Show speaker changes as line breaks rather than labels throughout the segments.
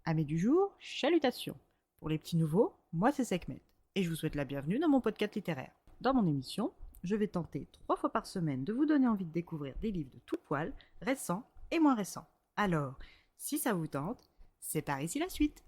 Amis du jour, chalutations. Pour les petits nouveaux, moi c'est Sekhmet, et je vous souhaite la bienvenue dans mon podcast littéraire. Dans mon émission, je vais tenter 3 fois par semaine de vous donner envie de découvrir des livres de tout poil, récents et moins récents. Alors, si ça vous tente, c'est par ici la suite.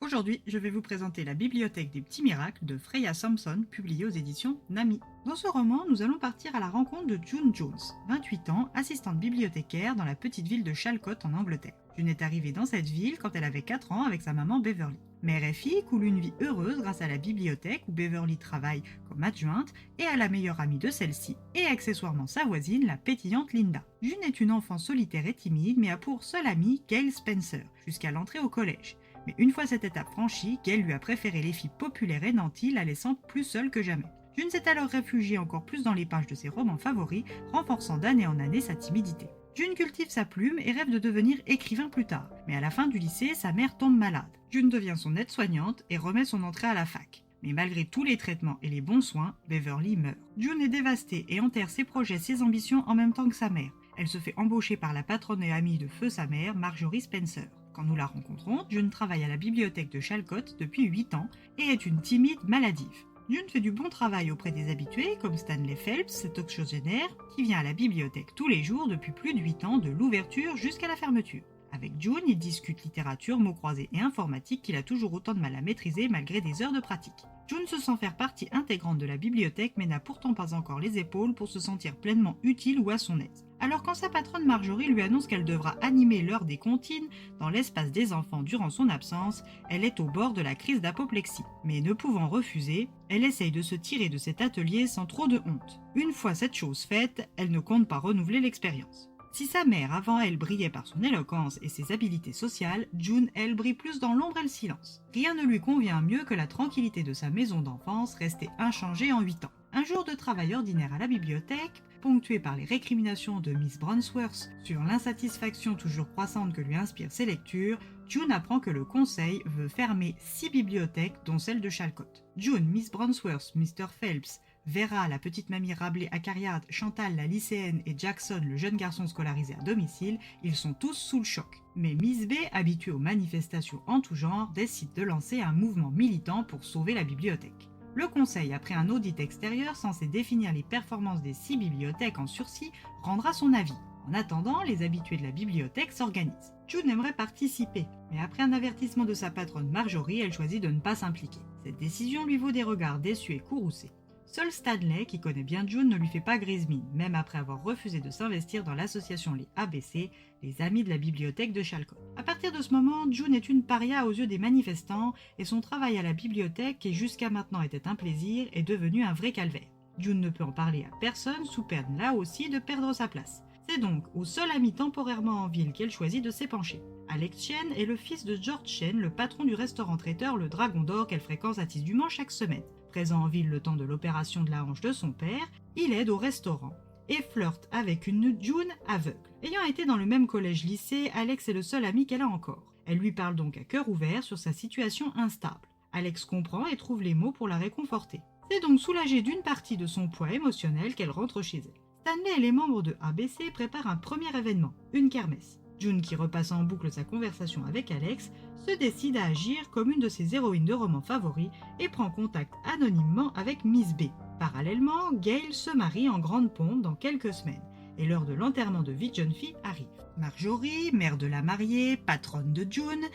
Aujourd'hui, je vais vous présenter La Bibliothèque des petits miracles de Freya Sampson, publiée aux éditions Nami. Dans ce roman, nous allons partir à la rencontre de June Jones, 28 ans, assistante bibliothécaire dans la petite ville de Chalcot en Angleterre. June est arrivée dans cette ville quand elle avait 4 ans avec sa maman Beverly. Mère et fille coulent une vie heureuse grâce à la bibliothèque où Beverly travaille comme adjointe et à la meilleure amie de celle-ci et accessoirement sa voisine, la pétillante Linda. June est une enfant solitaire et timide mais a pour seule amie Gail Spencer jusqu'à l'entrée au collège. Mais une fois cette étape franchie, Gail lui a préféré les filles populaires et nanties, la laissant plus seule que jamais. June s'est alors réfugiée encore plus dans les pages de ses romans favoris, renforçant d'année en année sa timidité. June cultive sa plume et rêve de devenir écrivain plus tard, mais à la fin du lycée, sa mère tombe malade. June devient son aide-soignante et remet son entrée à la fac. Mais malgré tous les traitements et les bons soins, Beverly meurt. June est dévastée et enterre ses projets, ses ambitions en même temps que sa mère. Elle se fait embaucher par la patronne et amie de feu sa mère, Marjorie Spencer. Quand nous la rencontrons, June travaille à la bibliothèque de Chalcot depuis 8 ans et est une timide maladive. June fait du bon travail auprès des habitués comme Stanley Phelps, cet octogénaire qui vient à la bibliothèque tous les jours depuis plus de 8 ans de l'ouverture jusqu'à la fermeture. Avec June, il discute littérature, mots croisés et informatique qu'il a toujours autant de mal à maîtriser malgré des heures de pratique. June se sent faire partie intégrante de la bibliothèque mais n'a pourtant pas encore les épaules pour se sentir pleinement utile ou à son aise. Alors quand sa patronne Marjorie lui annonce qu'elle devra animer l'heure des comptines dans l'espace des enfants durant son absence, elle est au bord de la crise d'apoplexie. Mais ne pouvant refuser, elle essaye de se tirer de cet atelier sans trop de honte. Une fois cette chose faite, elle ne compte pas renouveler l'expérience. Si sa mère avant elle brillait par son éloquence et ses habiletés sociales, June, elle, brille plus dans l'ombre et le silence. Rien ne lui convient mieux que la tranquillité de sa maison d'enfance restée inchangée en 8 ans. Un jour de travail ordinaire à la bibliothèque, ponctué par les récriminations de Miss Bronsworth sur l'insatisfaction toujours croissante que lui inspirent ses lectures, June apprend que le conseil veut fermer 6 bibliothèques dont celle de Chalcot. June, Miss Bronsworth, Mr. Phelps, Vera, la petite mamie Rabelais-Acariade, Chantal, la lycéenne et Jackson, le jeune garçon scolarisé à domicile, ils sont tous sous le choc. Mais Miss B, habituée aux manifestations en tout genre, décide de lancer un mouvement militant pour sauver la bibliothèque. Le conseil, après un audit extérieur censé définir les performances des 6 bibliothèques en sursis, rendra son avis. En attendant, les habitués de la bibliothèque s'organisent. June aimerait participer, mais après un avertissement de sa patronne Marjorie, elle choisit de ne pas s'impliquer. Cette décision lui vaut des regards déçus et courroucés. Seul Stanley, qui connaît bien June, ne lui fait pas grise mine, même après avoir refusé de s'investir dans l'association Les ABC, les Amis de la bibliothèque de Chalcot. À partir de ce moment, June est une paria aux yeux des manifestants et son travail à la bibliothèque, qui jusqu'à maintenant était un plaisir, est devenu un vrai calvaire. June ne peut en parler à personne, sous peine là aussi de perdre sa place. C'est donc au seul ami temporairement en ville qu'elle choisit de s'épancher. Alex Chen est le fils de George Chen, le patron du restaurant-traiteur Le Dragon d'Or qu'elle fréquente à Tisse-du-Mans chaque semaine. Présent en ville le temps de l'opération de la hanche de son père, il aide au restaurant et flirte avec une June aveugle. Ayant été dans le même collège-lycée, Alex est le seul ami qu'elle a encore. Elle lui parle donc à cœur ouvert sur sa situation instable. Alex comprend et trouve les mots pour la réconforter. C'est donc soulagée d'une partie de son poids émotionnel qu'elle rentre chez elle. Stanley et les membres de ABC préparent un premier événement, une kermesse. June, qui repasse en boucle sa conversation avec Alex, se décide à agir comme une de ses héroïnes de romans favoris et prend contact anonymement avec Miss B. Parallèlement, Gail se marie en grande pompe dans quelques semaines et l'heure de l'enterrement de vie de jeune fille arrive. Marjorie, mère de la mariée, patronne de June,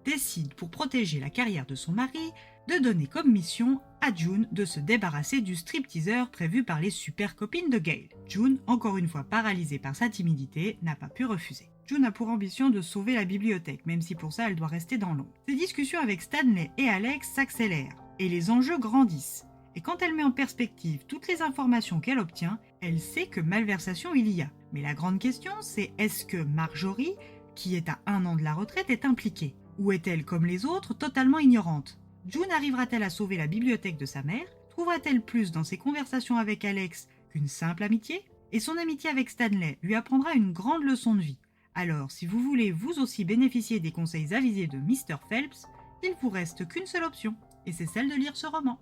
décide pour protéger la carrière de son mari de donner comme mission à June de se débarrasser du stripteaseur prévu par les super copines de Gail. June, encore une fois paralysée par sa timidité, n'a pas pu refuser. June a pour ambition de sauver la bibliothèque, même si pour ça elle doit rester dans l'ombre. Ses discussions avec Stanley et Alex s'accélèrent, et les enjeux grandissent. Et quand elle met en perspective toutes les informations qu'elle obtient, elle sait que malversation il y a. Mais la grande question, c'est est-ce que Marjorie, qui est à 1 an de la retraite, est impliquée? Ou est-elle, comme les autres, totalement ignorante? June arrivera-t-elle à sauver la bibliothèque de sa mère? Trouvera-t-elle plus dans ses conversations avec Alex qu'une simple amitié? Et son amitié avec Stanley lui apprendra une grande leçon de vie. Alors, si vous voulez vous aussi bénéficier des conseils avisés de Mr. Phelps, il vous reste qu'une seule option, et c'est celle de lire ce roman.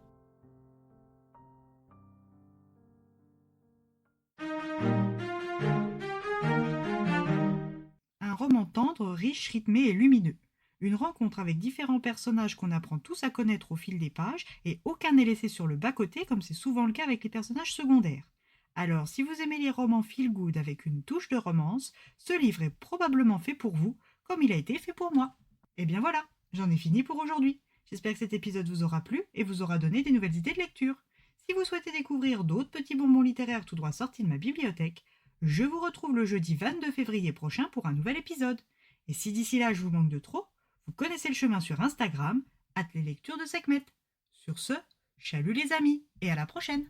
roman tendre, riche, rythmé et lumineux. Une rencontre avec différents personnages qu'on apprend tous à connaître au fil des pages et aucun n'est laissé sur le bas-côté comme c'est souvent le cas avec les personnages secondaires. Alors, si vous aimez les romans feel-good avec une touche de romance, ce livre est probablement fait pour vous, comme il a été fait pour moi. Et bien voilà, j'en ai fini pour aujourd'hui. J'espère que cet épisode vous aura plu et vous aura donné des nouvelles idées de lecture. Si vous souhaitez découvrir d'autres petits bonbons littéraires tout droit sortis de ma bibliothèque, je vous retrouve le jeudi 22 février prochain pour un nouvel épisode. Et si d'ici là je vous manque de trop, vous connaissez le chemin sur Instagram, @leslecturesdeSekhmet. Sur ce, chalut les amis, et à la prochaine!